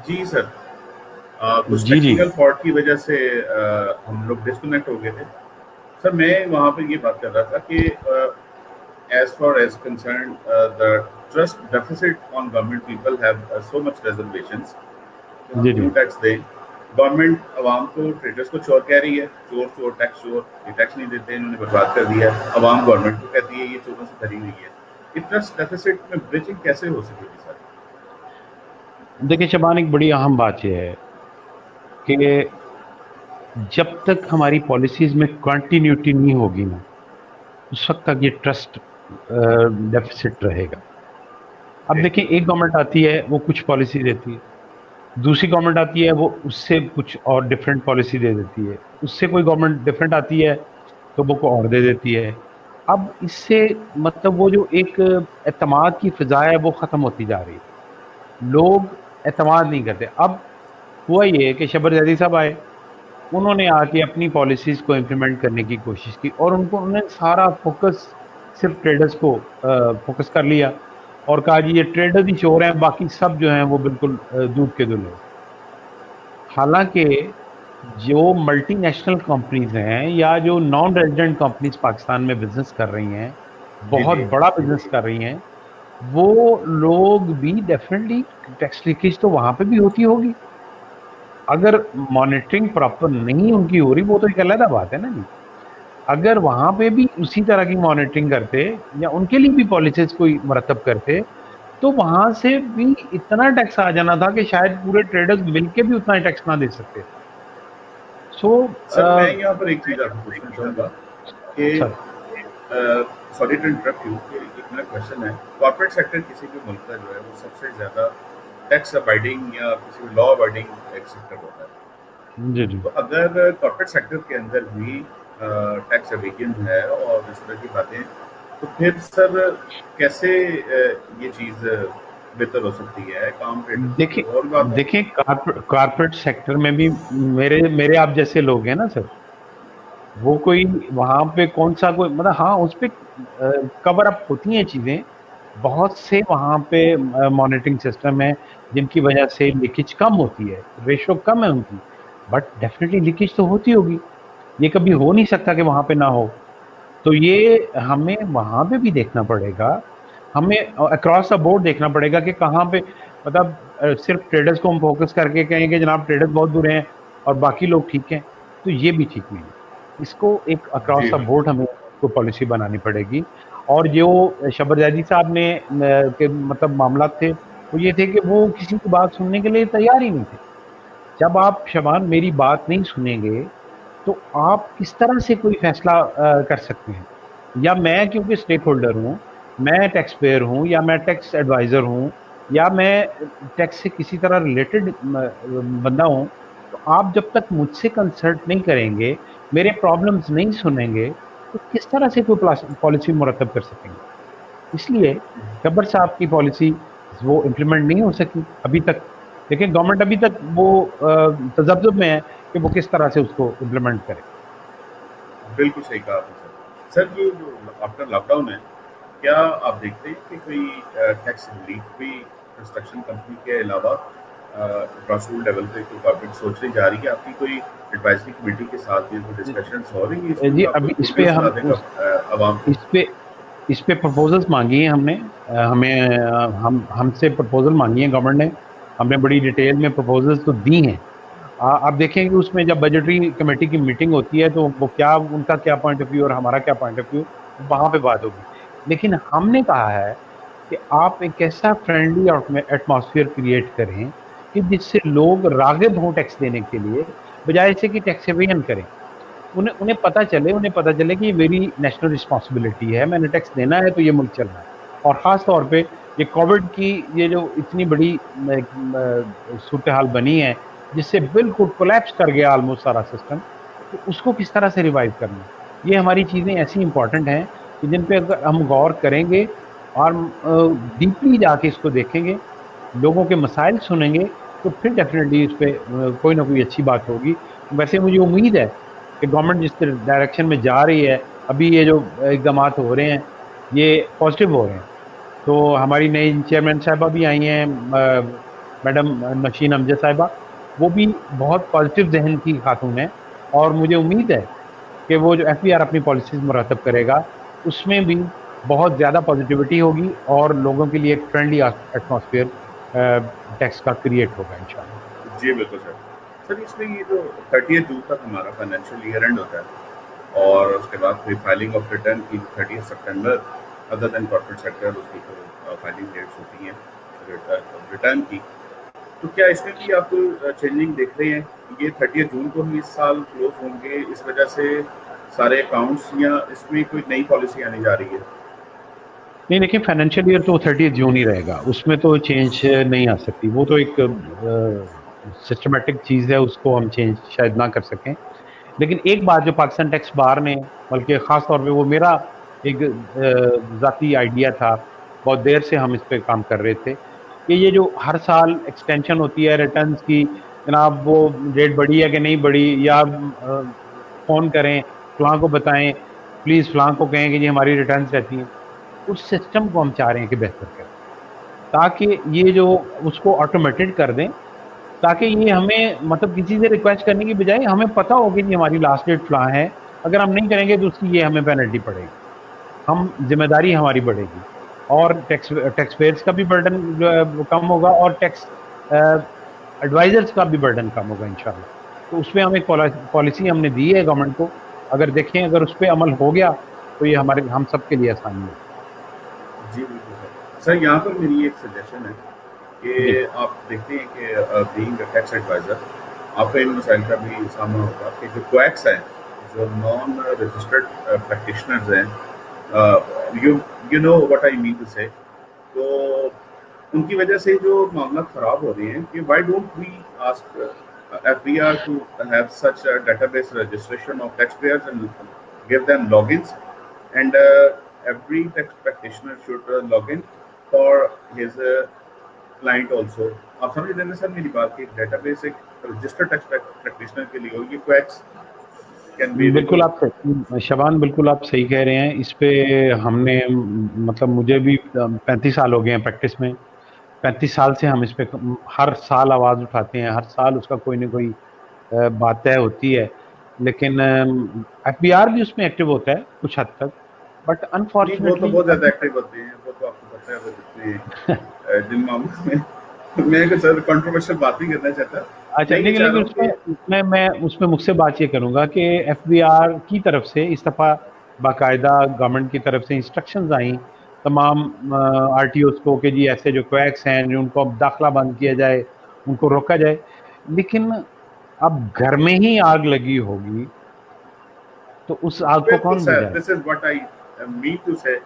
جی سر، کچھ جی جی technical fault کی وجہ سے ہم لوگ ڈسکنیکٹ ہو گئے تھے سر. میں وہاں پہ یہ بات کر رہا تھا کہ as far as concerned the trust deficit on government, people have so much reservations کہ ہم جی جی کیوں ٹیکس دیں. گورنمنٹ عوام کو ٹریڈرس کو چور کہہ رہی ہے، چور چور ٹیکس چور، یہ ٹیکس نہیں دیتے، انہوں نے برباد کر دیا ہے. عوام گورنمنٹ کو کہتی ہے یہ چوروں سے بھری ہوئی ہے. یہ ٹرسٹ ڈیفیسٹ میں برجنگ کیسے ہو سکے گی سر؟ دیکھیں شبان، ایک بڑی اہم بات یہ ہے کہ جب تک ہماری پالیسیز میں کنٹینیوٹی نہیں ہوگی نا، اس وقت تک یہ ٹرسٹ ڈیفیسٹ رہے گا. اب دیکھیں، ایک گورنمنٹ آتی ہے وہ کچھ پالیسی دیتی ہے، دوسری گورنمنٹ آتی ہے وہ اس سے کچھ اور ڈفرینٹ پالیسی دے دیتی ہے، اس سے کوئی گورنمنٹ ڈفرینٹ آتی ہے تو وہ کو اور دے دیتی ہے. اب اس سے مطلب وہ جو ایک اعتماد کی فضا ہے وہ ختم ہوتی جا رہی ہے، لوگ اعتماد نہیں کرتے. اب ہوا یہ کہ شبر زیدی صاحب آئے، انہوں نے آ کے اپنی پالیسیز کو امپلیمنٹ کرنے کی کوشش کی، اور انہوں نے سارا فوکس صرف ٹریڈرز کو فوکس کر لیا اور کہا جی یہ ٹریڈر ہی چور ہیں، باقی سب جو ہیں وہ بالکل دودھ کے دلہے. حالانکہ جو ملٹی نیشنل کمپنیز ہیں یا جو نان ریزیڈنٹ کمپنیز پاکستان میں بزنس کر رہی ہیں، جی بہت جی بڑا بزنس کر رہی ہیں، وہ لوگ بھی ڈیفینیٹلی ٹیکس لیکیج تو وہاں پہ بھی ہوتی ہوگی. اگر مانیٹرنگ پراپر نہیں ان کی ہو رہی، وہ تو ایک علیحدہ بات ہے نا جی. اگر وہاں پہ بھی اسی طرح کی مانیٹرنگ کرتے یا ان کے لیے بھی پالیسیز کوئی مرتب کرتے تو وہاں سے بھی اتنا ٹیکس آ جانا تھا کہ شاید پورے ٹریڈرز مل کے بھی اتنا ٹیکس نہ دے سکتے. سو سر، میں یہاں پر ایک چیز آپ کو پوچھنا چاہوں گا کہ sir sorry to interrupt you, کہ ایک میرا کوشچن ہے. کارپوریٹ سیکٹر کسی بھی ملک کا جو ہے وہ سب سے زیادہ ٹیکس ابائڈنگ یا کسی بھی لا ابائڈنگ ایک سیکٹر ہوتا ہے. جی جی تو اگر کارپوریٹ سیکٹر کے اندر بھی ٹیکس ایویژن ہے اور اس طرح کی باتیں، تو پھر سر کیسے یہ چیز بہتر ہو سکتی ہے کام ریٹر کی دیکھیں کوئی اور بات ہے؟ دیکھیں کارپوریٹ سیکٹر میں بھی میرے آپ جیسے لوگ ہیں نا سر، وہ کوئی وہاں پہ کون سا کوئی مطلب، ہاں اس پہ کور اپ ہوتی ہیں چیزیں، بہت سے وہاں پہ مانیٹرنگ سسٹم ہے جن کی وجہ سے لیکیج کم ہوتی ہے، ریشو کم ہے ان کی، بٹ ڈیفینیٹلی لیکیج تو ہوتی ہوگی. یہ کبھی ہو نہیں سکتا کہ وہاں پہ نہ ہو. تو یہ ہمیں وہاں پہ بھی دیکھنا پڑے گا، ہمیں اکراس دا بورڈ دیکھنا پڑے گا کہ کہاں پہ مطلب صرف ٹریڈرز کو ہم فوکس کر کے کہیں کہ جناب ٹریڈرز بہت برے ہیں اور باقی لوگ ٹھیک ہیں، تو یہ بھی ٹھیک نہیں ہے. اس کو ایک اکراس جی دا بورڈ ہمیں کو پالیسی بنانی پڑے گی. اور جو شبر زیدی صاحب نے کے مطلب معاملات تھے وہ یہ تھے کہ وہ کسی کی بات سننے کے لیے تیار ہی نہیں تھے. جب آپ شبان میری بات نہیں سنیں گے تو آپ کس طرح سے کوئی فیصلہ کر سکتے ہیں؟ یا میں کیونکہ اسٹیک ہولڈر ہوں، میں ٹیکس پیئر ہوں یا میں ٹیکس ایڈوائزر ہوں یا میں ٹیکس سے کسی طرح ریلیٹڈ بندہ ہوں، تو آپ جب تک مجھ سے کنسلٹ نہیں کریں گے، میرے پرابلمز نہیں سنیں گے، تو کس طرح سے کوئی پالیسی مرتب کر سکیں گے؟ اس لیے گبر صاحب کی پالیسی وہ امپلیمنٹ نہیں ہو سکی ابھی تک. لیکن گورنمنٹ ابھی تک وہ تذبذب میں ہے کہ وہ کس طرح سے اس کو امپلیمنٹ کرے. بالکل صحیح کہا آپ نے سر. سر، یہ جو آفٹر لاک ڈاؤن ہے، کیا آپ دیکھتے ہیں کہ کوئی ٹیکس ریلیف بھی کنسٹرکشن کمپنی کے علاوہ گراس روٹ لیول پہ کوئی گورنمنٹ سوچنے جا رہی ہے؟ آپ کی کوئی ایڈوائزری کمیٹی کے ساتھ یہ کوئی ڈسکشنس ہو رہی ہیں اس جی میں؟ آپ ابھی کوئی گڈ ول سنا دیں گا عوام کو. اس پہ پرپوزلز مانگی ہیں ہم نے، ہم سے پرپوزل مانگی ہیں گورنمنٹ نے. ہم نے بڑی ڈیٹیل میں پرپوزلز تو دی ہیں. آپ دیکھیں گے اس میں جب بجٹری کمیٹی کی میٹنگ ہوتی ہے تو وہ کیا ان کا کیا پوائنٹ آف ویو اور ہمارا کیا پوائنٹ آف ویو، وہاں پہ بات ہوگی. لیکن ہم نے کہا ہے کہ آپ ایک ایسا فرینڈلی ایٹماسفیئر کریٹ کریں کہ جس سے لوگ راغب ہوں ٹیکس دینے کے لیے، بجائے اسے کہ ٹیکس ایویژن کریں. انہیں پتہ چلے کہ یہ میری نیشنل رسپانسبلٹی ہے، میں نے ٹیکس دینا ہے تو یہ ملک چلنا ہے. اور خاص طور پہ یہ کووڈ کی یہ جو اتنی بڑی صورتحال بنی ہے جس سے بالکل کولیپس کر گیا آلموسٹ سارا سسٹم، تو اس کو کس طرح سے ریوائیو کرنا ہے. یہ ہماری چیزیں ایسی امپورٹنٹ ہیں کہ جن پہ اگر ہم غور کریں گے اور ڈیپلی جا کے اس کو دیکھیں گے، لوگوں کے مسائل سنیں گے، تو پھر ڈیفینیٹلی اس پہ کوئی نہ کوئی اچھی بات ہوگی. ویسے مجھے امید ہے کہ گورنمنٹ جس ڈائریکشن میں جا رہی ہے، ابھی یہ جو اقدامات ہو رہے ہیں یہ پازیٹیو ہو رہے ہیں. تو ہماری نئی چیئرمین صاحبہ بھی آئی ہیں मैडम नशीन अमजद साहिबा, वो भी बहुत पॉजिटिव जहन की खातून है, और मुझे उम्मीद है कि वो जो एफबीआर अपनी पॉलिसीज मुरतब करेगा उसमें भी बहुत ज़्यादा पॉजिटिविटी होगी और लोगों के लिए एक फ्रेंडली एटमॉस्फेयर टैक्स का क्रिएट होगा इंशाल्लाह। जी बिल्कुल सर। सर इसमें ये जो 30 जून तक हमारा फाइनेंशियल ईयर एंड होता है और उसके बाद फिर फाइलिंग ऑफ रिटर्न की 30 सितंबर, अदर देन कॉर्पोरेट सेक्टर उसकी तो फाइलिंग डेट्स होती हैं रिटर्न की। तो क्या इसमें भी आप चेंजिंग देख रहे हैं? ये 30 जून को ही इस साल क्लोज होंगे इस वजह से सारे अकाउंट्स, या इसमें कोई नई पॉलिसी आने जा रही है? नहीं, देखिए फाइनेंशियल ईयर तो 30 जून ही रहेगा, उसमें तो चेंज नहीं आ सकती, वो तो एक सिस्टमेटिक चीज़ है, उसको हम चेंज शायद ना कर सकें। लेकिन एक बात जो पाकिस्तान टैक्स बार ने, बल्कि ख़ास तौर पे वो मेरा एक ज़ाती आइडिया था, बहुत देर से हम इस पे काम कर रहे थे, कि ये जो हर साल एक्सटेंशन होती है रिटर्न्स की, जनाब वो डेट बढ़ी है कि नहीं बढ़ी, या फ़ोन करें, फ़लाँ को बताएँ, प्लीज़ फ़लाँ को कहें कि जी हमारी रिटर्न्स रहती हैं। उस सिस्टम को हम चाह रहे हैं कि बेहतर करें, ताकि ये जो उसको ऑटोमेटेड कर दें, ताकि ये हमें मतलब किसी से रिक्वेस्ट करने की बजाय हमें पता हो कि जी हमारी लास्ट डेट फलां है, अगर हम नहीं करेंगे तो उसकी ये हमें पेनल्टी पड़ेगी, हम जिम्मेदारी हमारी बढ़ेगी, और टैक्स पेयर्स का भी बर्डन जो है वो कम होगा, और टैक्स एडवाइजर्स का भी बर्डन कम होगा इंशाल्लाह। तो उसमें हम एक पॉलिसी हमने दी है गवर्नमेंट को, अगर देखें अगर उस पर अमल हो गया तो ये हमारे हम सब के लिए आसानी होगी। जी बिल्कुल सर। सर यहाँ पर मेरी एक सजेशन है जी कि आप देखते हैं कि बीइंग टैक्स एडवाइज़र आपका इन मसाइल का भी सामना होगा कि जो क्वैक्स हैं, जो नॉन रजिस्टर्ड प्रैक्टिशनर्स हैं, you you know what I mean to say, तो उनकी वजह से जो मामला ख़राब हो रहे हैं कि why don't we ask FBR to have such a database registration of tax payers and give them logins, and every tax practitioner should log in for his client also. आप समझ रहे हैं सर मेरी बात की डेटाबेस एक registered tax practitioner के लिए हो, ये क्वैक्स कैन बी बिल्कुल आप रिमूव्ड। सही शबान, बिल्कुल आप सही कह रहे हैं। इस पे हमने मतलब मुझे भी 35 साल हो गए हैं प्रैक्टिस में, 35 साल से हम इस पे हर साल आवाज़ उठाते हैं, हर साल उसका कोई ना कोई बात तय होती है, लेकिन एफबीआर भी उसमें एक्टिव होता है कुछ हद तक, बट नहीं वो तो अनफॉर्चुनेटली बहुत ज़्यादा अभी एक्टिव होते हैं, वो तो आपको पता है, वो जितने जिन मामलों में मैं कुछ सर कंट्रोवर्शियल बात नहीं करना चाहता। अच्छा, मैं ये लेकिन चाह रहा लेकिन हूँ उसमें कि उसमें मैं उसमें मुझसे बात ये करूंगा कि एफबीआर की तरफ से इस दफ़ा बाकायदा गवर्नमेंट की तरफ से इंस्ट्रक्शंस आई तमाम आरटीओस को कि जी ऐसे जो क्वैक्स हैं जो उनको अब दाखला बंद किया जाए, उनको रोका जाए। लेकिन अब घर में ही आग लगी होगी तो उस आग को बिल्कुल कौन सर, बुझाए? This is what I mean to say.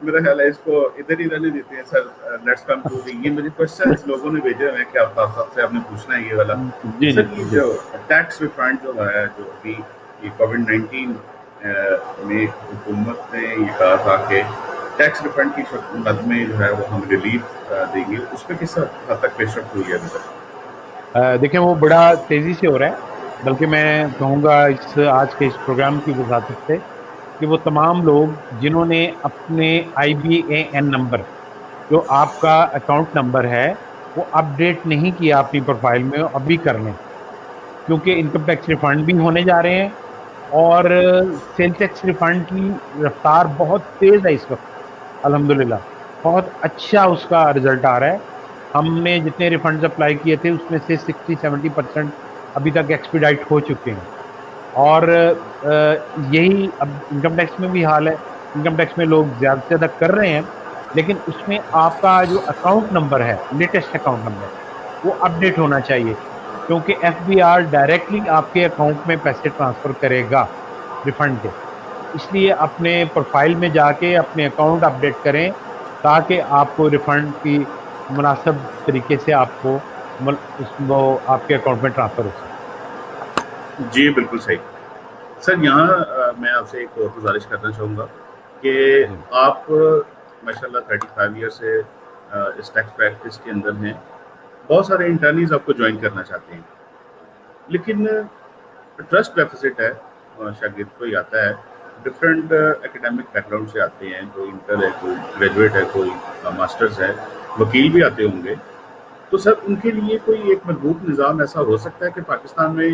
मेरा ख्याल है इसको इधर ही रहने देते हैं sir. Let's come to the, ये मुझे क्वेश्चंस लोगों ने भेजे हुए हैं कि आप सबसे आपने पूछना है ये वाला। जी जी सर ये जी। जो टैक्स रिफंड जो है, जो अभी ये कोविड-19 में हुकूमत ने ये कहा था कि टैक्स रिफंड की मद में जो है वो हम रिलीफ देंगे, उसमें किस हद तक पेशरफ हुई है अभी तक? देखिए वो बड़ा तेज़ी से हो रहा है, बल्कि मैं कहूँगा इस आज के इस प्रोग्राम की वजाहत से कि वो तमाम लोग जिन्होंने अपने आईबीएएन नंबर, जो आपका अकाउंट नंबर है, वो अपडेट नहीं किया अपनी प्रोफाइल में, अभी कर लें, क्योंकि इनकम टैक्स रिफंड भी होने जा रहे हैं, और सेल टैक्स रिफंड की रफ्तार बहुत तेज़ है इस वक्त, अल्हम्दुलिल्लाह बहुत अच्छा उसका रिजल्ट आ रहा है। हमने जितने रिफंड्स अप्लाई किए थे उसमें से 60-70% अभी तक एक्सपीडाइट हो चुके हैं, और यही अब इनकम टैक्स में भी हाल है। इनकम टैक्स में लोग ज़्यादा से ज़्यादा कर रहे हैं, लेकिन उसमें आपका जो अकाउंट नंबर है, लेटेस्ट अकाउंट नंबर, वो अपडेट होना चाहिए, क्योंकि एफबीआर डायरेक्टली आपके अकाउंट में पैसे ट्रांसफ़र करेगा रिफंड के। इसलिए अपने प्रोफाइल में जाके अपने अकाउंट अपडेट करें, ताकि आपको रिफंड की मुनासिब तरीके से आपको वो आपके अकाउंट में ट्रांसफ़र हो सके। जी बिल्कुल सही। सर यहाँ मैं आपसे एक और गुजारिश करना चाहूँगा कि जी आप माशाल्लाह 35 ईयर से इस टैक्स प्रैक्टिस के अंदर हैं। बहुत सारे इंटर्नीज आपको ज्वाइन करना चाहते हैं, लेकिन ट्रस्ट डेफिसिट है। शागिर्द कोई आता है डिफरेंट एकेडमिक बैकग्राउंड से आते हैं, कोई इंटर है, कोई ग्रेजुएट है, कोई मास्टर्स है, वकील भी आते होंगे। تو سر ان کے لیے کوئی ایک مضبوط نظام ایسا ہو سکتا ہے کہ پاکستان میں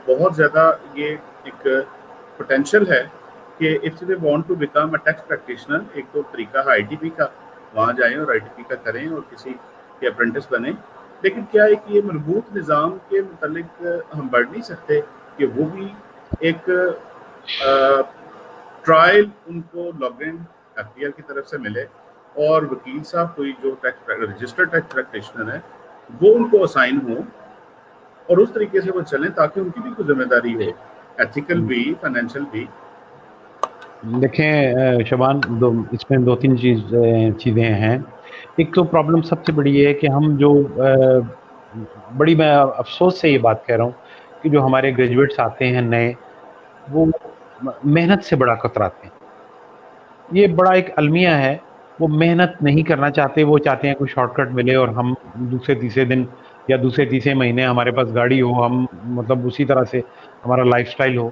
بہت زیادہ یہ ایک پوٹینشیل ہے کہ if they want to become a tax practitioner, ایک تو طریقہ ہے آئی ٹی پی کا، وہاں جائیں اور آئی ٹی پی کا کریں اور کسی کے اپرینٹس بنیں، لیکن کیا ایک یہ مربوط نظام کے متعلق ہم بڑھ نہیں سکتے کہ وہ بھی ایک ٹرائل ان کو log in F P L کی طرف سے ملے اور وکیل صاحب کوئی جو رجسٹرڈ ٹیکس پریکٹیشنر ہے وہ ان کو اسائن ہو اور اس طریقے سے وہ چلیں تاکہ ان کی بھی کوئی ذمہ داری ہو، ایتھیکل بھی، فائنینشیل بھی. دیکھیں شبان، اس میں دو تین چیزیں ہیں. ایک تو پرابلم سب سے بڑی ہے کہ ہم جو بڑی، میں افسوس سے یہ بات کہہ رہا ہوں کہ جو ہمارے گریجویٹس آتے ہیں نئے، وہ محنت سے بڑا کتراتے ہیں. یہ بڑا ایک المیہ ہے، وہ محنت نہیں کرنا چاہتے، وہ چاہتے ہیں کوئی شارٹ کٹ ملے اور ہم دوسرے تیسرے دن یا دوسرے تیسرے مہینے ہمارے پاس گاڑی ہو، ہم مطلب اسی طرح سے ہمارا لائف سٹائل ہو.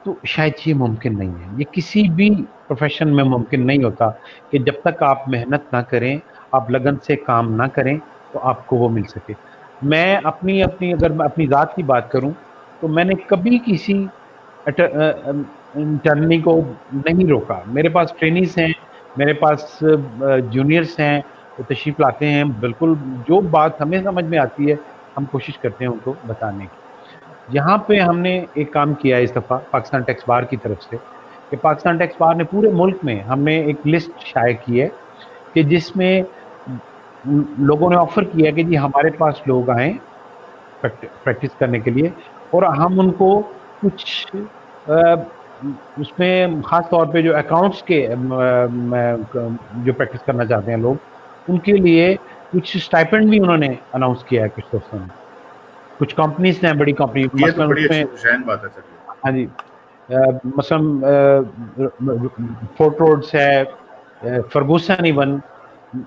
تو شاید یہ ممکن نہیں ہے، یہ کسی بھی پروفیشن میں ممکن نہیں ہوتا کہ جب تک آپ محنت نہ کریں، آپ لگن سے کام نہ کریں تو آپ کو وہ مل سکے. میں اگر میں اپنی ذات کی بات کروں تو میں نے کبھی کسی انٹرنی کو نہیں روکا. میرے پاس ٹرینیز ہیں، میرے پاس جونیئرس ہیں، وہ تشریف لاتے ہیں، بالکل جو بات ہمیں سمجھ میں آتی ہے ہم کوشش کرتے ہیں ان کو بتانے کی. یہاں پہ ہم نے ایک کام کیا اس دفعہ پاکستان ٹیکس بار کی طرف سے کہ پاکستان ٹیکس بار نے پورے ملک میں ہم نے ایک لسٹ شائع کی ہے کہ جس میں لوگوں نے آفر کیا کہ جی ہمارے پاس لوگ آئیں پریکٹس کرنے کے لیے اور ہم ان کو کچھ اس میں خاص طور پہ جو اکاؤنٹس کے جو پریکٹس کرنا چاہتے ہیں لوگ، ان کے لیے کچھ اسٹائپنڈ بھی انہوں نے اناؤنس کیا ہے کچھ دوستوں نے. کچھ کمپنیز ہیں، بڑی کمپنی، یہ تو مثلاً بڑی اس میں، اچھی خوشائن بات ہے سر. ہاں جی، مثلاً فورٹ روڈس ہے، فرگوسن ایون،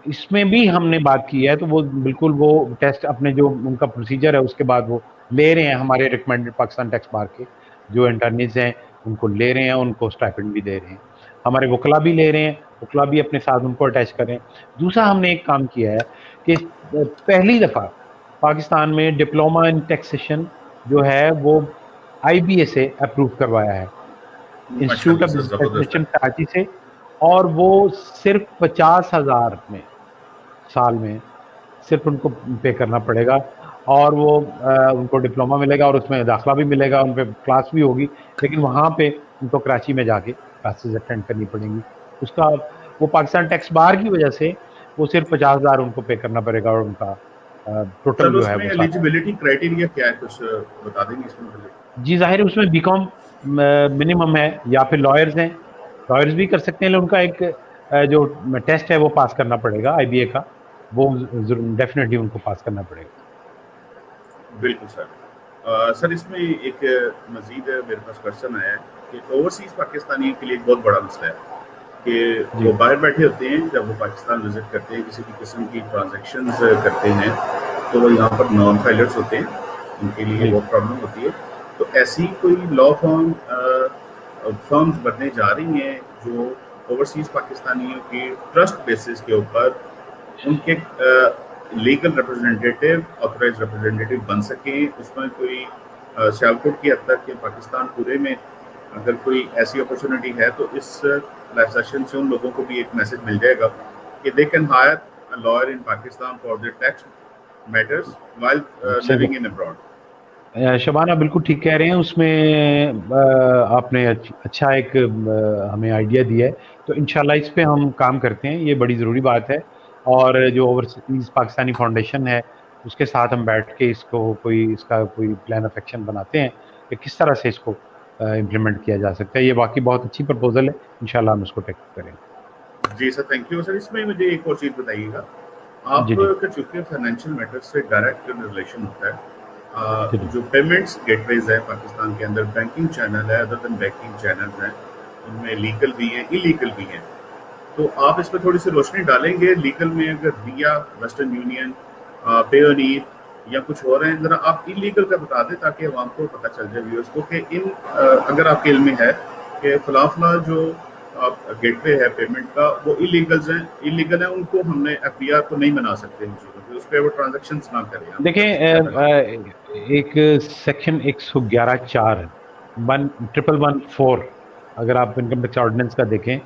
اس میں بھی ہم نے بات کی ہے. تو وہ بالکل وہ ٹیسٹ اپنے جو ان کا پروسیجر ہے اس کے بعد وہ لے رہے ہیں، ہمارے ریکمینڈڈ پاکستان ٹیکس بار کے جو انٹرنیز ہیں ان کو لے رہے ہیں، ان کو اسٹائپنڈ بھی دے رہے ہیں. ہمارے وکلا بھی لے رہے ہیں، وکلا بھی اپنے ساتھ ان کو اٹیچ کر رہے ہیں. دوسرا ہم نے ایک کام کیا ہے کہ پہلی دفعہ پاکستان میں ڈپلوما ان ٹیکسیشن جو ہے وہ آئی بی اے سے اپروو کروایا ہے، ماشاء institute Allah of sir, business زبردست ہے. ایڈمنسٹریشن کراچی سے. اور وہ صرف 50,000 میں سال میں صرف ان کو پے کرنا پڑے گا اور وہ ان کو ڈپلوما ملے گا اور اس میں داخلہ بھی ملے گا، ان پہ کلاس بھی ہوگی، لیکن وہاں پہ ان کو کراچی میں جا کے کلاسز اٹینڈ کرنی پڑیں گی. اس کا وہ پاکستان ٹیکس بار کی وجہ سے وہ صرف 50,000 ان کو پے کرنا پڑے گا اور ان کا ٹوٹل سر جو اس ہے میں وہ سارا. ایلیجیبلٹی کرائٹیریا کیا ہے، کچھ بتا دیں گے اس میں؟ جی ظاہر ہے اس میں بی کام منیمم ہے، یا پھر لائرز ہیں، لائرز بھی کر سکتے ہیں. ان کا ایک جو ٹیسٹ ہے وہ پاس کرنا پڑے گا آئی بی اے کا، وہ ڈیفینیٹلی ان کو پاس کرنا پڑے گا. بالکل سر. سر اس میں ایک مزید میرے پاس کوشچن آیا ہے کہ اوورسیز پاکستانیوں کے لیے ایک بہت بڑا مسئلہ ہے کہ جی وہ باہر بیٹھے ہوتے ہیں، جب وہ پاکستان وزٹ کرتے ہیں کسی بھی قسم کی ٹرانزیکشنز کرتے ہیں تو وہ یہاں پر نان فائلرز ہوتے ہیں، ان کے لیے جی بہت پرابلم ہوتی ہے. تو ایسی کوئی لا فرمز بننے جا رہی ہیں جو اوورسیز پاکستانیوں کی ٹرسٹ بیسس کے اوپر ان کے لیگل ریپرزینٹیو، آتھورائز ریپرزینٹیو بن سکیں. اس میں کوئی سیالکوٹ کی حد تک کہ پاکستان پورے میں اگر کوئی ایسی اپرچونٹی ہے تو اس لائف سیشن سے ان لوگوں کو بھی ایک میسج مل جائے گا کہ they can hire lawyer in Pakistan for their tax matters while صحیح لیونگ ان ابراڈ. شبانہ بالکل ٹھیک کہہ رہے ہیں. اس میں آپ نے اچھا ایک ہمیں آئیڈیا دیا ہے، تو انشاءاللہ اس پہ ہم کام کرتے ہیں. یہ بڑی ضروری بات ہے، اور جو اوورسیز پاکستانی فاؤنڈیشن ہے اس کے ساتھ ہم بیٹھ کے اس کو اس کا کوئی پلان آف ایکشن بناتے ہیں کہ کس طرح سے اس کو امپلیمنٹ کیا جا سکتا ہے. یہ واقعی بہت اچھی پرپوزل ہے، انشاءاللہ ہم اس کو ٹیک کریں گے. جی سر، تھینک یو سر. اس میں مجھے ایک اور چیز بتائیے گا، جی آپ جی کا چونکہ فائنینشیل میٹر سے ڈائریکٹ ریلیشن ہوتا جی جی ہے، جو پیمنٹس گیٹ ویز ہے پاکستان کے اندر، بینکنگ چینل ہے، ادر دین بینکنگ چینل ہیں، ان میں لیگل بھی ہیں، انلیگل بھی ہیں. تو آپ اس پہ تھوڑی سی روشنی ڈالیں گے؟ لیگل میں اگر ریا، ویسٹرن یونین، پیونیر یا کچھ اور ہیں، ذرا آپ انلیگل کا بتا دیں تاکہ عوام کو پتہ چل جائے، ویورز کو، کہ ان اگر آپ کے علم میں ہے کہ فلاں فلاں جو आप गेटवे है पेमेंट का वो इलीगल है उनको हमने एफडीआर को नहीं बना सकते इन चीज़ों पे, उस पर वो ट्रांजेक्शन ना करें, आप क्या देखें, लगाते एक सेक्शन 111(4) 1114, अगर आप इनकम टैक्स ऑर्डिनेंस का देखें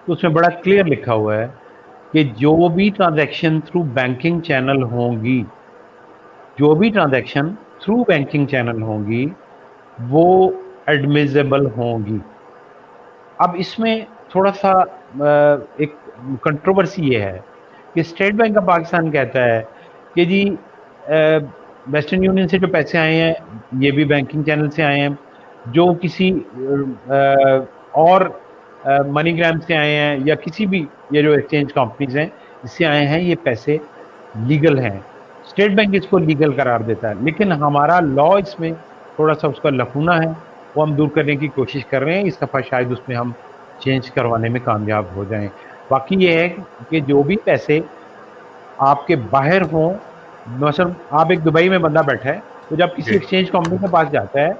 तो उसमें बड़ा क्लियर लिखा हुआ है कि जो भी ट्रांजैक्शन थ्रू बैंकिंग चैनल होंगी, जो भी ट्रांजैक्शन थ्रू बैंकिंग चैनल होंगी वो एडमिजेबल होंगी। अब इसमें थोड़ा सा एक कंट्रोवर्सी ये है कि स्टेट बैंक ऑफ पाकिस्तान कहता है कि जी वेस्टर्न यूनियन से जो पैसे आए हैं ये भी बैंकिंग चैनल से आए हैं, जो किसी और मनीग्राम से आए हैं या किसी भी ये जो एक्सचेंज कंपनीज हैं इससे आए हैं, ये पैसे लीगल हैं। स्टेट बैंक इसको लीगल करार देता है, लेकिन हमारा लॉ इसमें थोड़ा सा उसका लकूना है, वो हम दूर करने की कोशिश कर रहे हैं। इस दफ़ा शायद उसमें हम चेंज करवाने में कामयाब हो जाएं। बाकी ये है कि जो भी पैसे आपके बाहर हों, मसलन आप एक दुबई में बंदा बैठा है तो जब किसी जी एक्सचेंज कंपनी के पास जाता है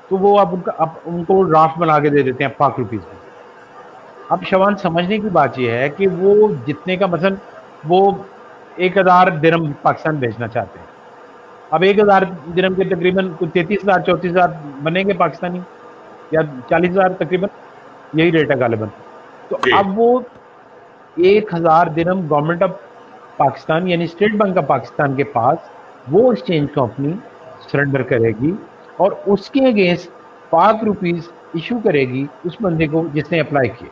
तो वो आप उनको ड्राफ्ट बना के दे देते हैं ₹5 में। अब शबान समझने की बात यह है कि वो जितने का मसलन वो 1000 दिरहम पाकिस्तान भेजना चाहते हैं। अब 1000 दिरहम के तकरीबन कुछ 33,000 34,000 बनेंगे पाकिस्तानी, या 40,000 तकरीबन, यही रेट है गालिबन। तो जी अब वो 1000 दिरहम गवर्नमेंट ऑफ पाकिस्तान यानी स्टेट बैंक ऑफ पाकिस्तान के पास वो एक्सचेंज कंपनी सरेंडर करेगी और उसके अगेंस्ट ₹5 इशू करेगी उस बंदे को जिसने अप्लाई किए।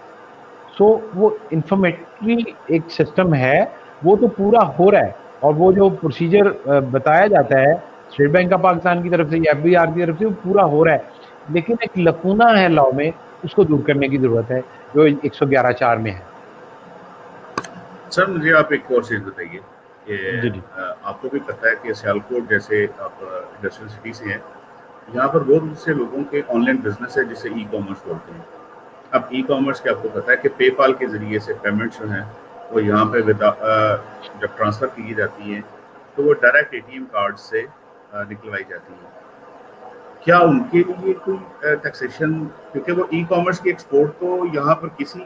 सो वो इंफॉर्मेटरी एक सिस्टम है, वो तो पूरा हो रहा है, और वो जो प्रोसीजर बताया जाता है स्टेट बैंक ऑफ पाकिस्तान की तरफ से या एफबीआर की तरफ से, वो पूरा हो रहा है, लेकिन एक लकूना है लॉ में, उसको दूर करने की जरूरत है जो 111(4) में है। सर मुझे आप एक और चीज़ बताइए कि जी जी आपको भी पता है कि सियालकोट जैसे आप इंडस्ट्रियल सिटी से हैं, यहाँ पर बहुत से लोगों के ऑनलाइन बिजनेस है जिसे ई कॉमर्स बोलते हैं। अब ई कॉमर्स के आपको पता है कि पेपाल के ज़रिए से पेमेंट्स जो हैं वो यहाँ पे जब ट्रांसफ़र की जाती हैं तो वो डायरेक्ट एटीएम कार्ड से निकलवाई जाती हैं। क्या उनके लिए कोई टैक्सेशन, क्योंकि वो ई कॉमर्स की एक्सपोर्ट तो यहाँ पर किसी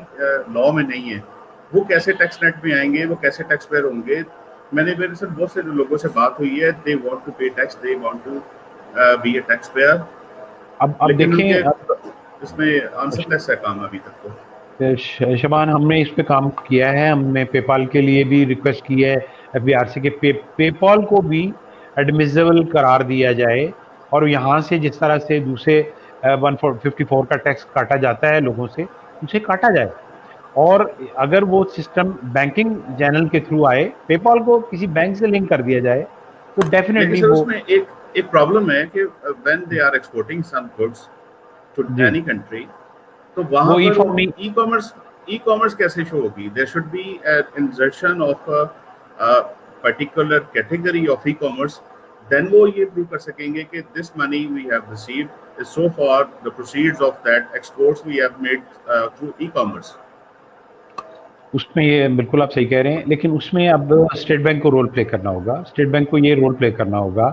लॉ में नहीं है, वो कैसे टैक्स नेट में आएंगे, वो कैसे टैक्स पेयर होंगे? मेरे से बहुत से लोगों से बात हुई है, they want to pay tax, they want to be a tax payer, अब लेकिन उनके देखें, अब इसमें आंसरलेस है काम अभी तक तो। शबान हमने इस पे काम किया है, हमने पेपाल के लिए भी रिक्वेस्ट की है एफबीआरसी के, पेपाल को भी एडमिसिबल करार दिया जाए और यहाँ से जिस तरह से दूसरे 154 का टैक्स काटा जाता है लोगों से, उसे काटा जाए। और अगर वो सिस्टम बैंकिंग चैनल के थ्रू आए, पेपाल को किसी बैंक से लिंक कर दिया जाए तो लेकिन डेफिनेटली सर वो उसमें एक प्रॉब्लम है कि when they are exporting some goods to जी एनी कंट्री, तो वहां वो ई पर फॉर्म नहीं, ई कॉमर्स कैसे शो होगी? There should be insertion of particular category of e commerce, then वो ये प्रूव कर सकेंगे कि this money we have received is so for the proceeds of that exports we have made through e commerce. उसमें ये बिल्कुल आप सही कह रहे हैं, लेकिन उसमें अब स्टेट बैंक को रोल प्ले करना होगा। स्टेट बैंक को ये रोल प्ले करना होगा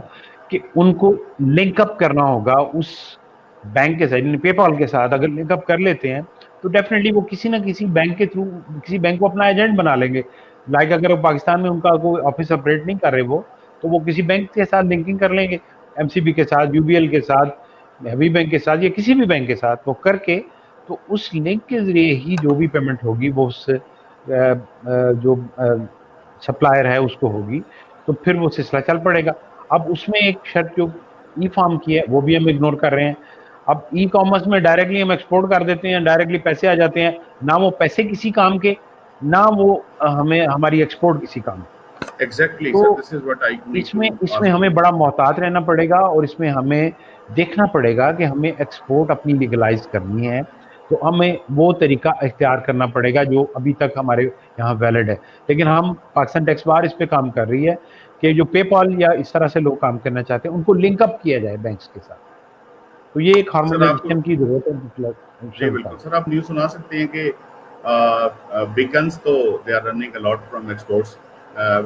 कि उनको लिंक अप करना होगा उस बैंक के साथ, पेपाल के साथ। अगर लिंक अप कर लेते हैं तो डेफिनेटली वो किसी ना किसी बैंक के थ्रू किसी बैंक को अपना एजेंट बना लेंगे। लाइक अगर वो पाकिस्तान में उनका कोई ऑफिस ऑपरेट नहीं कर रहे वो, तो वो किसी बैंक के साथ लिंकिंग कर लेंगे, एमसीबी के साथ, यूबीएल के साथ, हैवी बैंक के साथ, या किसी भी बैंक के साथ वो करके, तो उस लिंक के जरिए ही जो भी पेमेंट होगी वो उस जो सप्लायर है उसको होगी, तो फिर वो सिलसिला चल पड़ेगा। अब उसमें एक शर्त जो ई फार्म की है वो भी हम इग्नोर कर रहे हैं। अब ई कॉमर्स में डायरेक्टली हम एक्सपोर्ट कर देते हैं, डायरेक्टली पैसे आ जाते हैं, ना वो पैसे किसी काम के, ना वो हमें हमारी एक्सपोर्ट किसी काम की। एग्जैक्टली तो sir, this is what I need इसमें टू इसमें आस्क यू। हमें बड़ा मोहतात रहना पड़ेगा और इसमें हमें देखना पड़ेगा कि हमें एक्सपोर्ट अपनी लीगलाइज करनी है, तो हमें वो तरीका इख्तियार करना पड़ेगा जो अभी तक हमारे यहाँ वैलिड है। लेकिन हम पाकिस्तान टैक्स बार इस पे काम कर रही है कि जो पेपाल या इस तरह से लोग काम करना चाहते हैं उनको लिंक अप किया जाए बैंक्स के साथ। तो ये एक सर आपको, हार्मोनाइजेशन की जरूरत है जी पिछले बिल्कुल साल। सर, आप न्यूज़ सुना सकते हैं कि बीकन्स तो they are running a lot from exports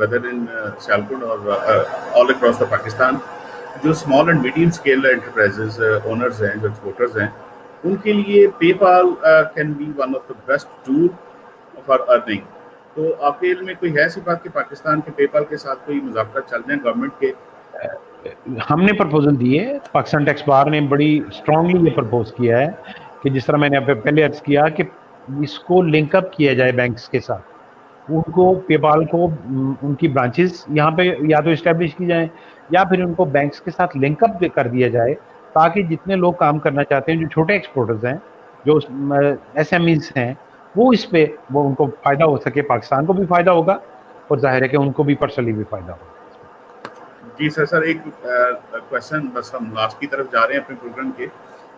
whether in Sialkot और ऑल अक्रॉस द पाकिस्तान। जो small and medium scale enterprises owners हैं, जो एक्सपोर्टर्स हैं, उनके लिए PayPal can be one of the best tool for earning. तो आपके इल्म में कोई है ऐसी बात कि पाकिस्तान के पेपाल के साथ कोई मुज़ाकरा चल रहे हैं गवर्नमेंट के? हमने प्रपोजल दिए, पाकिस्तान टैक्स बार ने बड़ी स्ट्रांगली ये प्रपोज किया है कि जिस तरह मैंने पहले अर्ज किया कि इसको लिंकअप किया जाए बैंक्स के साथ, उनको पेपाल को उनकी ब्रांचेस यहाँ पे या तो इस्टेब्लिश की जाएं या फिर उनको बैंक्स के साथ लिंकअप कर दिया जाए, ताकि जितने लोग काम करना चाहते हैं, जो छोटे एक्सपोर्टर्स हैं, जो SMEs हैं, वो इस पे वो उनको फायदा हो सके, पाकिस्तान को भी फायदा होगा और जाहिर है कि उनको भी पर्सनली भी फायदा होगा। जी सर, एक क्वेश्चन, बस हम लास्ट की तरफ जा रहे हैं अपने प्रोग्राम के।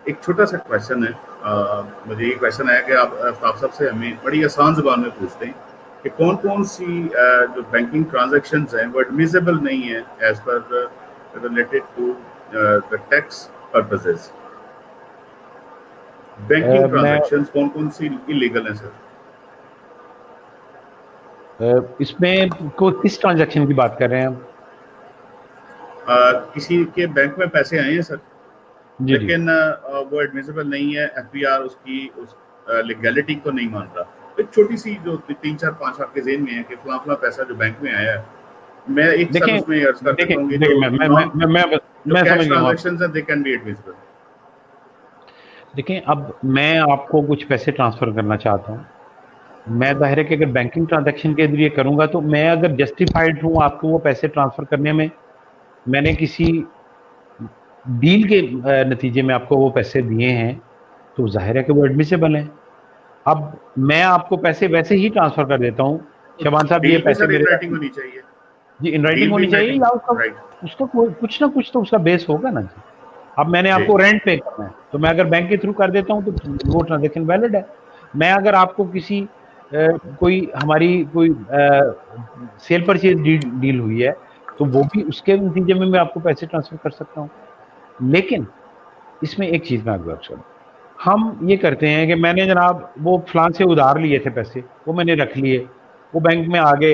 एक छोटा सा क्वेश्चन है, मुझे ये क्वेश्चन है कि आप साहब से हमें बड़ी आसान जुबान में पूछते हैं कि कौन कौन सी जो बैंकिंग ट्रांजैक्शंस हैं वो एडमिसिबल नहीं है as per related to the tax purposes. Banking transactions कौन कौन सी इलीगल हैं सर? इसमें किस ट्रांजैक्शन की बात कर रहे हैं हम? किसी के बैंक में पैसे आए हैं सर, जी लेकिन वो एडमिसिबल नहीं है, FBR उसकी उस लीगैलिटी को नहीं मान रहा। एक छोटी सी जो 3-4-5 आपके ज़हन में है कि फला पैसा जो बैंक में आया है, मैं एक सर उसमें अर्ज कर देता हूँ कि जो कैश ट्रांजैक्शंस हैं दे कैन बी एडमिसिबल। देखिए, अब मैं आपको कुछ पैसे ट्रांसफर करना चाहता हूँ, मैं जाहिर है कि अगर बैंकिंग ट्रांजैक्शन के जरिए करूंगा तो मैं अगर जस्टिफाइड हूँ आपको वो पैसे ट्रांसफर करने में, मैंने किसी डील के नतीजे में आपको वो पैसे दिए हैं, तो जाहिर है कि वो एडमिसिबल हैं। अब मैं आपको पैसे वैसे ही ट्रांसफर कर देता हूँ, शबान साहब ये पैसे मेरे होनी चाहिए जी, इन राइटिंग होनी चाहिए, या उसका कुछ ना कुछ तो उसका बेस होगा ना जी। अब मैंने आपको रेंट पे करना है, तो मैं अगर बैंक के थ्रू कर देता हूँ तो वो ट्रांजैक्शन वैलिड है। मैं अगर आपको किसी कोई हमारी कोई सेल परचेज डील हुई है, तो वो भी उसके नतीजे में मैं आपको पैसे ट्रांसफर कर सकता हूँ। लेकिन इसमें एक चीज़ मैं आपको बता दूं, हम ये करते हैं कि मैंने जनाब वो फलां से उधार लिए थे पैसे, वो मैंने रख लिए, वो बैंक में आ गए,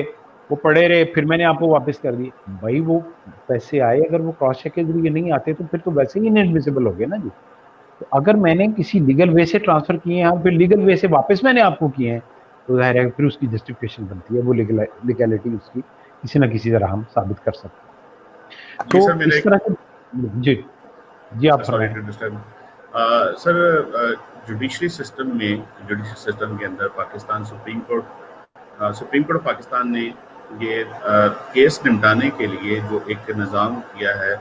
वो पड़े रहे, फिर मैंने आपको वापस कर दिए। भाई वो पैसे आए, अगर वो क्रॉस चेक के जरिए नहीं आते तो फिर तो वैसे ही इनएडमिसिबल हो गए ना जी। तो अगर मैंने किसी लीगल वे से ट्रांसफर किए हैं, फिर लीगल वे से वापस मैंने आपको किए हैं, तो जाहिर है फिर उसकी जस्टिफिकेशन बनती है, वो लीगैलिटी उसकी किसी ना किसी तरह हम साबित कर सकते हैं। तो इस तरह से जी आप सर, जुडिशरी सिस्टम के अंदर पाकिस्तान सुप्रीम कोर्ट पाकिस्तान ने ये केस निपटाने के लिए जो एक निज़ाम किया है,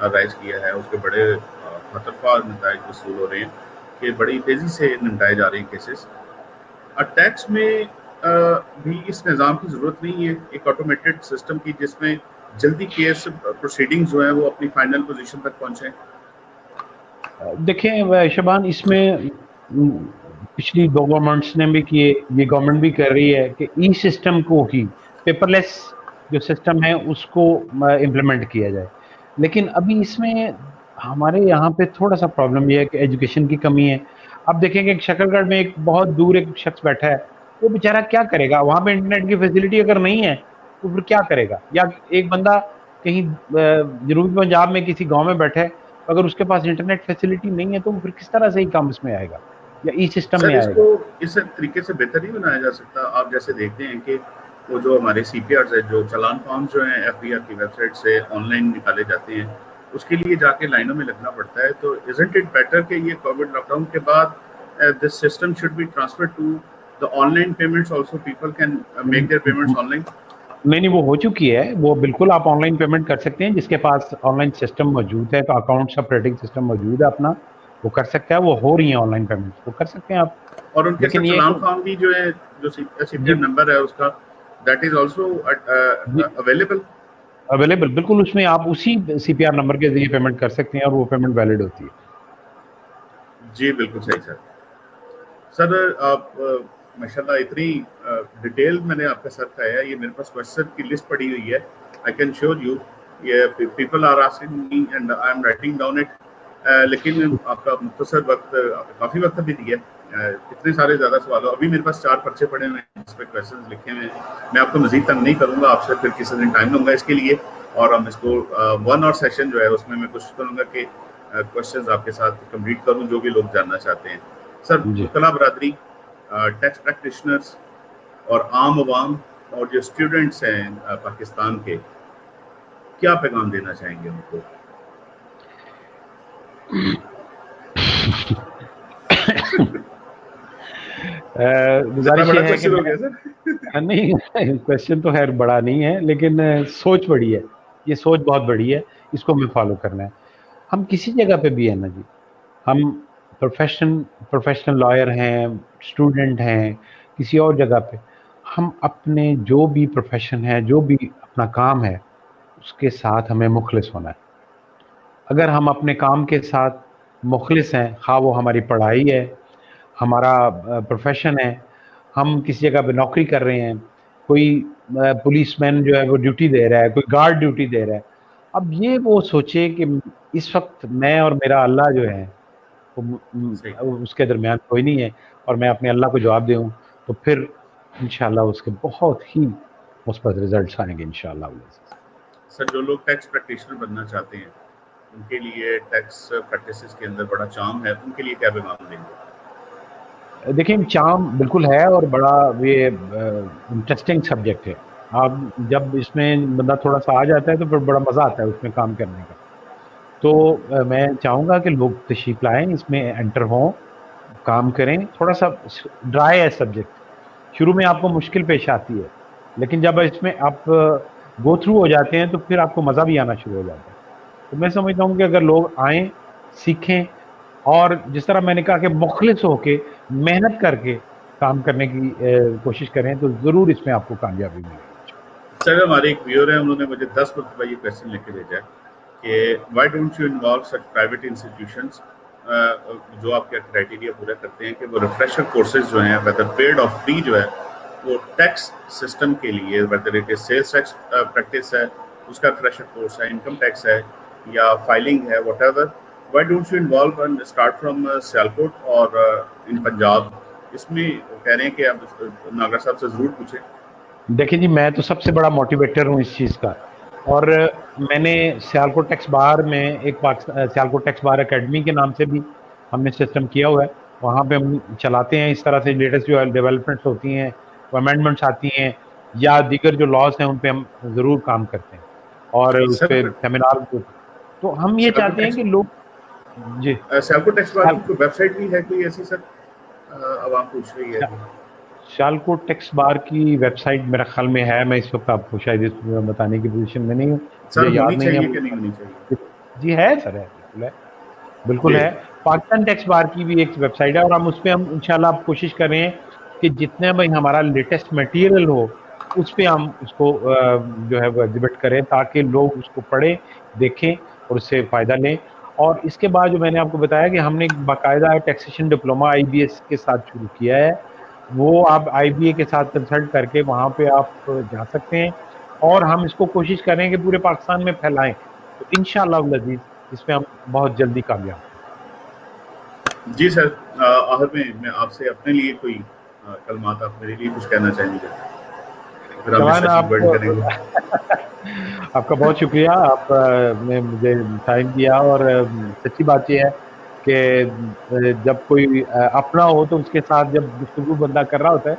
राइज किया है, उसके बड़े खतरनाक नतीजे वसूल हो रहे हैं कि बड़ी तेज़ी से निपटाए जा रहे हैं केसेस। टैक्स में भी इस निज़ाम की ज़रूरत नहीं है, एक ऑटोमेटेड सिस्टम की, जिसमें जल्दी केस प्रोसीडिंग्स जो है वो अपनी फाइनल पोजीशन तक पहुंचे। देखें शबान, इसमें पिछली दो गवर्नमेंट्स ने भी किए, ये गवर्नमेंट भी कर रही है कि ई सिस्टम को ही, पेपरलेस जो सिस्टम है उसको इम्प्लीमेंट किया जाए। लेकिन अभी इसमें हमारे यहाँ पे थोड़ा सा प्रॉब्लम ये है कि एजुकेशन की कमी है। अब देखेंगे शकरगढ़ में एक बहुत दूर एक शख्स बैठा है, वो बेचारा क्या करेगा? वहाँ पे इंटरनेट की फैसिलिटी अगर नहीं है तो फिर क्या करेगा? या एक बंदा कहीं जनूबी पंजाब में किसी गाँव में बैठा है, अगर उसके पास इंटरनेट फैसिलिटी नहीं है तो फिर किस तरह से ही काम इसमें आएगा या ई सिस्टम में आएगा? इसको इस तरीके से बेहतर नहीं बनाया जा सकता? आप जैसे देखते हैं कि वो जो हमारे CPRs है, जो चालान फॉर्म जो हैं FBR की वेबसाइट से ऑनलाइन निकाले जाते हैं, उसके लिए जाके लाइनों में लगना पड़ता है। तो इजंट इट बेटर कि ये कोविड लॉकडाउन के बाद this system should be transfer to the online payments also, people can make their payments online? नहीं, वो हो चुकी है, वो बिल्कुल आप ऑनलाइन पेमेंट कर सकते हैं। जिसके पास ऑनलाइन सिस्टम मौजूद है, तो अकाउंट ऑपरेटिंग सिस्टम मौजूद है अपना, वो कर सकता है, वो हो रही है ऑनलाइन पेमेंट, वो कर सकते हैं आप। और उनके साथ चालान फॉर्म भी जो है, जो CPR नंबर है उसका, दैट इज आल्सो अवेलेबल, बिल्कुल उसमें आप उसी CPR नंबर के जरिए पेमेंट कर सकते हैं और वो पेमेंट वैलिड होती है। जी बिल्कुल सही सर। आप माशाल्लाह इतनी डिटेल मैंने आपका सर का है, ये मेरे पास क्वेश्चन की लिस्ट पड़ी हुई है, आई कैन श्योर यू, ये people are asking me and I am writing down it. लेकिन आपका मुख्तसर वक्त, काफ़ी वक्त भी दिया, इतने सारे ज़्यादा सवाल, अभी मेरे पास 4 पर्चे पड़े हुए हैं जिस पर क्वेश्चन लिखे हुए हैं। मैं आपको मज़ीद तंग नहीं करूँगा, आपसे फिर किसी दिन टाइम लूँगा इसके लिए, और हम इसको 1 और सेशन जो है उसमें मैं कोशिश करूँगा कि کوشچنز آپ کے ساتھ کمپلیٹ کروں جو بھی لوگ جاننا چاہتے ہیں. سر, جی. مطلع برادری, ٹیکس پریکٹیشنرز اور عام عوام اور جو اسٹوڈنٹس ہیں پاکستان کے, کیا پیغام دینا چاہیں گے ان کو؟ زیادہ گزارش بڑا یہ ہے کہ کوشچن ہو گیا میں سر. نہیں, کوشچن تو خیر بڑا نہیں ہے, لیکن سوچ بڑی ہے, یہ سوچ بہت بڑی ہے, اس کو ہمیں فالو کرنا ہے. ہم کسی جگہ پہ بھی ہیں نا جی, ہم پروفیشنل لائر ہیں, اسٹوڈنٹ ہیں, کسی اور جگہ پہ, ہم اپنے جو بھی پروفیشن ہے, جو بھی اپنا کام ہے, اس کے ساتھ ہمیں مخلص ہونا ہے. اگر ہم اپنے کام کے ساتھ مخلص ہیں, خواہ وہ ہماری پڑھائی ہے, ہمارا پروفیشن ہے, ہم کسی جگہ پہ نوکری کر رہے ہیں, کوئی پولیس مین جو ہے وہ ڈیوٹی دے رہا ہے, کوئی گارڈ ڈیوٹی دے رہا ہے, اب یہ وہ سوچے کہ اس وقت میں اور میرا اللہ جو ہے صحیح. اس کے درمیان کوئی نہیں ہے, اور میں اپنے اللہ کو جواب دوں, تو پھر انشاءاللہ اس کے بہت ہی مثبت رزلٹس آئیں گے انشاءاللہ. سر, جو لوگ ٹیکس پریکٹیشنر بننا چاہتے ہیں ان کے لیے ٹیکس پریکٹسز کے اندر بڑا چام ہے, ان کے لیے کیا پیغام دیں گے؟ دیکھیں, چام بالکل ہے, اور بڑا یہ انٹرسٹنگ سبجیکٹ ہے. آپ جب اس میں بندہ تھوڑا سا آ جاتا ہے تو پھر بڑا مزہ آتا ہے اس میں کام کرنے کا. تو میں چاہوں گا کہ لوگ تشریف لائیں, اس میں انٹر ہوں, کام کریں. تھوڑا سا ڈرائی ہے سبجیکٹ, شروع میں آپ کو مشکل پیش آتی ہے, لیکن جب اس میں آپ گو تھرو ہو جاتے ہیں تو پھر آپ کو مزہ بھی آنا شروع ہو جاتا ہے. تو میں سمجھتا ہوں کہ اگر لوگ آئیں, سیکھیں, اور جس طرح میں نے کہا کہ مخلص ہو کے محنت کر کے کام کرنے کی کوشش کریں, تو ضرور اس میں آپ کو کامیابی ملے گی. سر, ہمارے ایک ویور ہیں, انہوں نے مجھے 10 مرتبہ یہ کویشچن لکھ کے بھیجا ہے کہ Y don't you involve such private institutions جو آپ کے کرائٹیریا پورا کرتے ہیں کہ وہ ریفریشر کورسز جو ہیں ویدر پیڈ اور فری جو ہے وہ ٹیکس سسٹم کے لیے, whether it is sales tax practice ہے, اس کا ریفریشر کورس ہے, انکم ٹیکس ہے یا فائلنگ ہے, whatever, why don't you involve and start from Sialkot اور ان پنجاب. اس میں کہہ رہے ہیں کہ آپ ناگرا صاحب سے ضرور پوچھیں. دیکھیں جی, میں تو سب سے بڑا موٹیویٹر ہوں اس چیز کا, اور میں نے سیالکوٹ ٹیکس بار میں ایک سیالکوٹ ٹیکس بار اکیڈمی کے نام سے بھی ہم نے سسٹم کیا ہوا ہے, وہاں پہ ہم چلاتے ہیں. اس طرح سے لیٹسٹ جو ڈیولپمنٹس ہوتی ہیں, امینڈمنٹس آتی ہیں, یا دیگر جو لاز ہیں, ان پہ ہم ضرور کام کرتے ہیں, اور اس سر, پہ سیمینار. تو ہم یہ سیالکوٹ چاہتے ہیں ٹیکس کہ لوگ, جی, سیالکوٹ ٹیکس بار کی کوئی ویب سائٹ بھی ہے کوئی ایسی سر؟ عوام پوچھ رہی ہے کہ سیالکوٹ ٹیکس بار کی ویب سائٹ میرا خیال میں ہے, میں اس وقت آپ کو شاید اس بتانے کی پوزیشن میں نہیں ہوں, سر مجھے ہونی یاد نہیں چاہیے ہے. کہ نہیں ہونی چاہیے؟ جی ہے سر, ہے, بالکل ہے, بالکل جی. ہے. پاکستان ٹیکس بار کی بھی ایک ویب سائٹ ہے, اور ہم اس پہ ہم انشاءاللہ آپ کوشش کر رہے ہیں کہ جتنے بھائی ہمارا لیٹسٹ مٹیریل ہو اس پہ ہم اس کو جو ہے وہ ایگزیبٹ کریں, تاکہ لوگ اس کو پڑھیں, دیکھیں اور اس سے فائدہ لیں. اور اس کے بعد جو میں نے آپ کو بتایا کہ ہم نے ایک باقاعدہ ٹیکسیشن ڈپلوما آئی بی ایس کے ساتھ شروع کیا ہے, وہ آپ آئی بی اے کے ساتھ کنسلٹ کر کے وہاں پہ آپ جا سکتے ہیں, اور ہم اس کو کوشش کریں کہ پورے پاکستان میں پھیلائیں. تو انشاءاللہ العزیز اس میں ہم بہت جلدی کامیاب ہوں. جی سر, آخر میں آپ سے اپنے لیے کوئی کلمات آپ میرے لیے کچھ کہنا چاہیں گے, پھر ہم اس شبان, سیشن کو اینڈ کریں گے. آپ کا بہت شکریہ, آپ نے مجھے ٹائم دیا, اور سچی بات یہ ہے کہ جب کوئی اپنا ہو تو اس کے ساتھ جب گفتگو بندہ کر رہا ہوتا ہے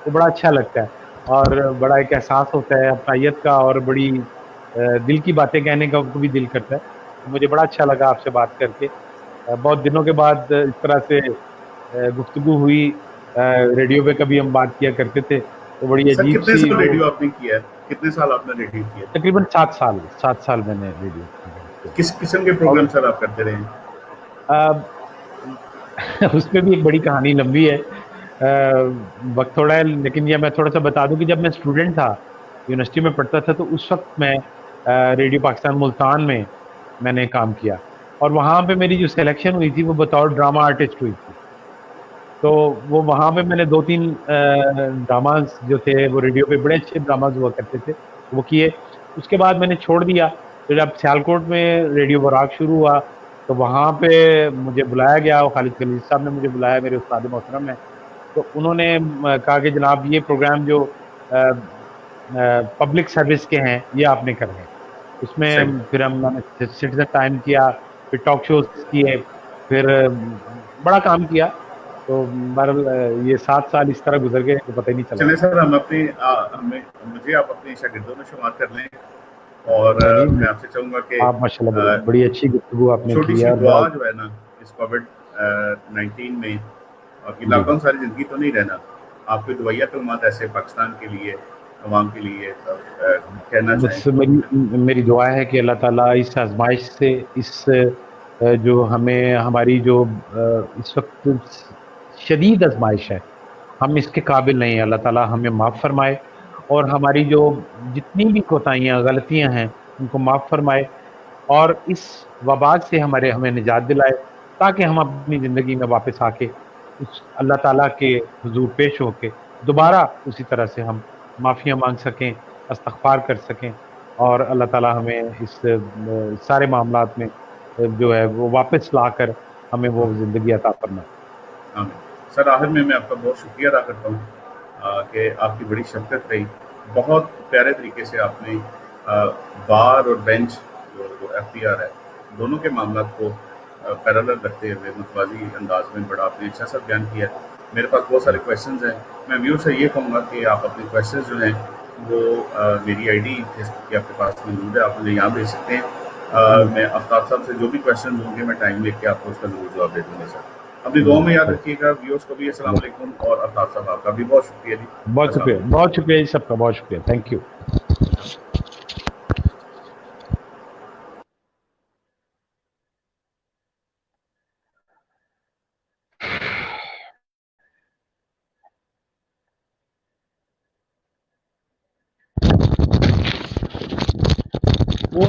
تو بڑا اچھا لگتا ہے, اور بڑا ایک احساس ہوتا ہے اپنائیت کا, اور بڑی دل کی باتیں کہنے کا کو بھی دل کرتا ہے. تو مجھے بڑا اچھا لگا آپ سے بات کر کے, بہت دنوں کے بعد اس طرح سے گفتگو ہوئی. ریڈیو پہ کبھی ہم بات کیا کرتے تھے, تو بڑی سر عجیب کتنے سی سال وہ, ریڈیو آپ نے کیا ہے, کتنے سال آپ نے ریڈیو کیا ہے؟ تقریباً 7 سال میں نے ریڈیو کیا. کس قسم کے اور پروگرام سر آپ کرتے رہے ہیں؟ اس میں بھی ایک بڑی کہانی لمبی ہے, وقت تھوڑا ہے, لیکن یہ میں تھوڑا سا بتا دوں کہ جب میں اسٹوڈنٹ تھا, یونیورسٹی میں پڑھتا تھا, تو اس وقت میں ریڈیو پاکستان ملتان میں نے کام کیا, اور وہاں پہ میری جو سلیکشن ہوئی تھی وہ بطور ڈرامہ آرٹسٹ ہوئی تھی. تو وہ وہاں پہ میں نے 2-3 ڈراماز جو تھے, وہ ریڈیو پہ بڑے اچھے ڈراماز ہوا کرتے تھے, وہ کیے. اس کے بعد میں نے چھوڑ دیا. تو جب سیالکوٹ میں ریڈیو براک شروع ہوا تو وہاں پہ مجھے بلایا گیا, خالد خلیل صاحب نے مجھے بلایا, میرے استاد محترم ہیں. تو انہوں نے کہا کہ جناب یہ پروگرام جو پبلک سروس کے ہیں یہ آپ نے کرنے ہیں. اس میں صحیح. پھر ہم نے سٹیزن ٹائم کیا, फिर टॉक शोज किए, फिर बड़ा काम किया। तो बहरहाल ये 7 साल इस तरह गुजर गए तो पता ही नहीं चला। चलें सर, हम अपनी हमें मुझे आप अपने शागिर्दों में शुमार कर लें, और नहीं मैं नहीं, आपसे चाहूँगा कि आप माशाल्लाह बड़ी अच्छी गुफ्तगू आपने छोटी की सी है। और दुआ जो है ना इस कोविड-19 में, और ये जी, लॉकडाउन सारी ज़िंदगी तो नहीं रहना, आपकी दुआया कलमात ऐसे पाकिस्तान के लिए, अवाम के लिए कहना बस चाहें। मेरी मेरी दुआ है कि अल्लाह ताला इस आजमाइश से, इस जो हमें हमारी जो इस वक्त शदीद आजमाइश है, हम इसके काबिल नहीं हैं, अल्लाह ताला हमें माफ़ फरमाए, और हमारी जो जितनी भी कोताहियाँ गलतियाँ हैं उनको माफ़ फरमाए, और इस वबा से हमें निजात दिलाए, ताकि हम अपनी ज़िंदगी में वापस आके उस अल्लाह ताला के हुजूर पेश होके दोबारा उसी तरह से हम माफ़िया मांग सकें, इस्तग़फ़ार कर सकें, और अल्लाह ताला हमें इस सारे मामलात में जो है वो वापस लाकर हमें वो ज़िंदगी अता फरमाए। आमीन। सर, आखिर में मैं आपका बहुत शुक्रिया अदा करता हूँ कि आपकी बड़ी शफ़क़त रही। बहुत प्यारे तरीके से आपने बार और बेंच जो एफटीआर है, दोनों के मामलात को पैरेलल रखते हुए मतवाज़ी अंदाज़ में बड़ा आपने अच्छा सा बयान किया। मेरे पास बहुत सारे क्वेश्चंस हैं। मैं व्यूअर से ये कहूँगा कि आप अपने क्वेश्चंस जो हैं वो मेरी आईडी फेसबुक की आपके पास मौजूद है, आप मुझे यहाँ भेज सकते हैं। मैं आफ्ताब साहब से जो भी क्वेश्चन होंगे मैं टाइम लेके आपको उसका ज़रूर जवाब दे दूँगा सर। अपनी दुआ में याद रखिएगा। व्यूअर्स को भी अस्सलाम वालेकुम, और आफ्ताब साहब आपका भी बहुत शुक्रिया जी। अस्सलाम वालेकुम। बहुत शुक्रिया जी, सबका बहुत शुक्रिया, थैंक यू। वो